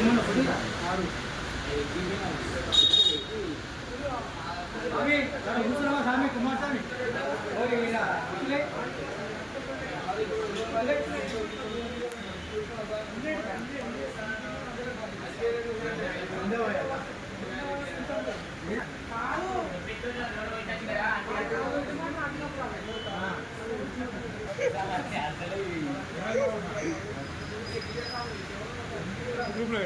కుమారస్వామి గ్రూప్లో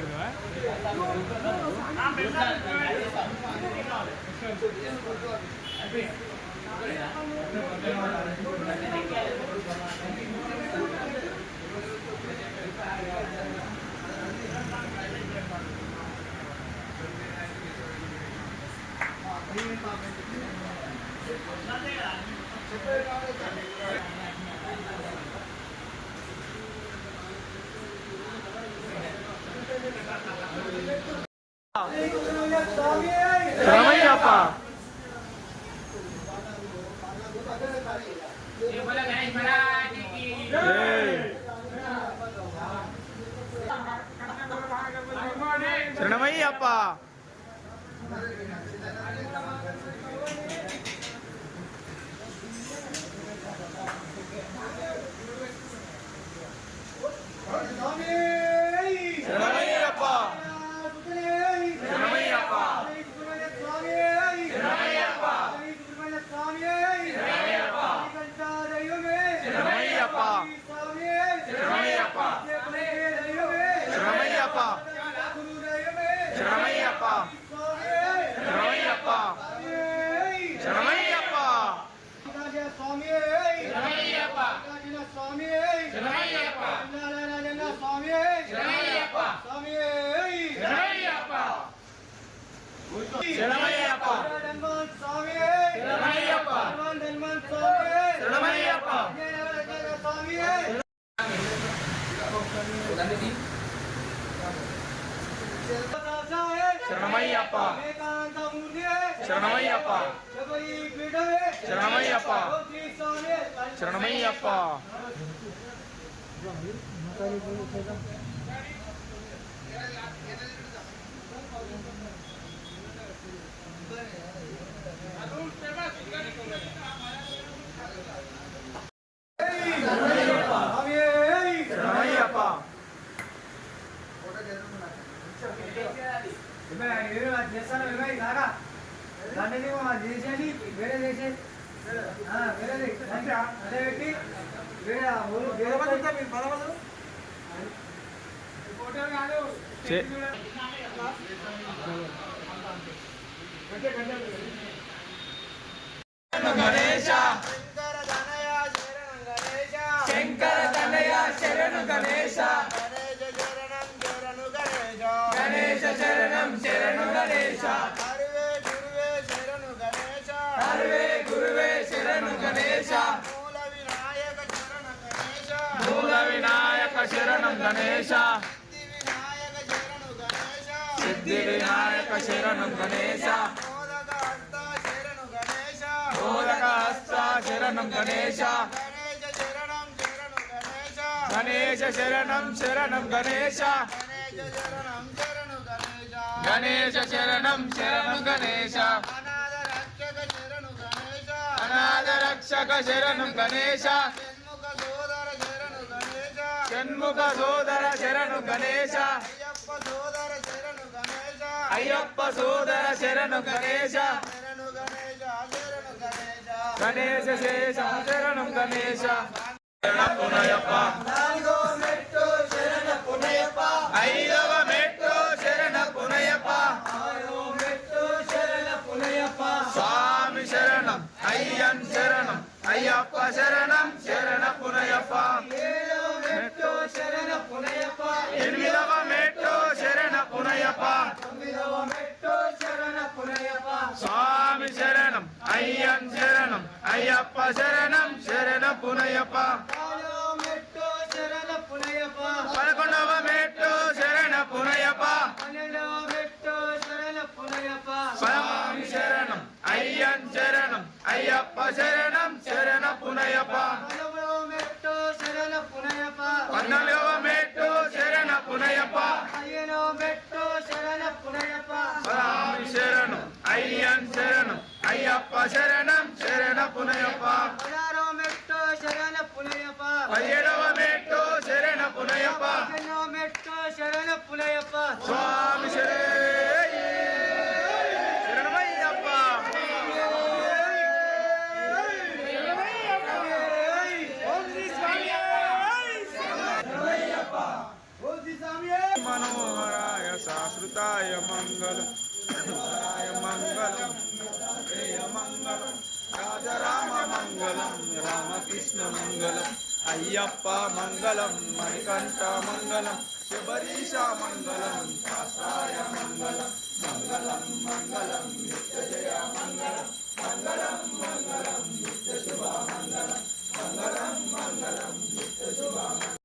శరణమయ్యప్ప శరణమయ్యప్ప శరణమయ్యప్ప శరణమయ్యప్ప శరణమయ్యప్ప శరణమయ్యప్ప శంకర తనయ శరణు గణేశ గణేశ శరణం శరణు గణేశ హరివే గురువే శరణు గణేశ మూల వినాయక శరణం గణేశ సిద్ధి వినాయక శరణం గణేశ మోదక హస్త శరణం గణేశ గణేశ శరణం శరణం గణేశ గణేశ శరణం శరణు గణేశ అనాథ రక్షక శరణు గణేశ షణ్ముఖ సోదర శరణు గణేశ అయ్యప్ప సోదర శరణు గణేశ గణేశ శేషం శరణు గణేశ పునయప్ప ఐదవ మెట్టు శరణ పునయప్ప స్వామి శరణం అయ్యన్ శరణం అయ్యప్ప శరణం శరణ పునయప్ప ఎనిమిదవ మెట్టు శరణ పునయప్ప స్వామి శరణం అయ్యన్ శరణం అయ్యప్ప శరణం శరణ పునయప్ప పదకొండవ మెట్టు శరణ పునయప్ప స్వామి శరణం అయ్యన్ శరణం అయ్యప్ప శరణం శరణ పునయప్ప పద్నాలుగవ మెట్టు శరణ పునయప్ప శరణో మెట్టు శరణ పునయప్ప స్వామి శరణం అయ్యన్ శరణం అయ్యప్ప శరణం శరణ పునయప్ప 16వ మెట్టు శరణ పునయప్ప 17వ మెట్టు శరణ పునయప్ప 15వ మెట్టు శరణ పునయప్ప స్వామి శరణమయ్యప్ప మనోహరాయ శాశ్వతాయ మంగళం మంగళం మంగళం రాజరామ మంగళం రామకృష్ణ మంగళం అయ్యప్ప మంగళం మణికంఠ మంగళం శబరీష మంగళం శాస్త్రాయ మంగళం మంగళం మంగళం నిత్య జయ మంగళం మంగళం మంగళం నిత్య శుభ మంగళం మంగళం మంగళం నిత్య శుభ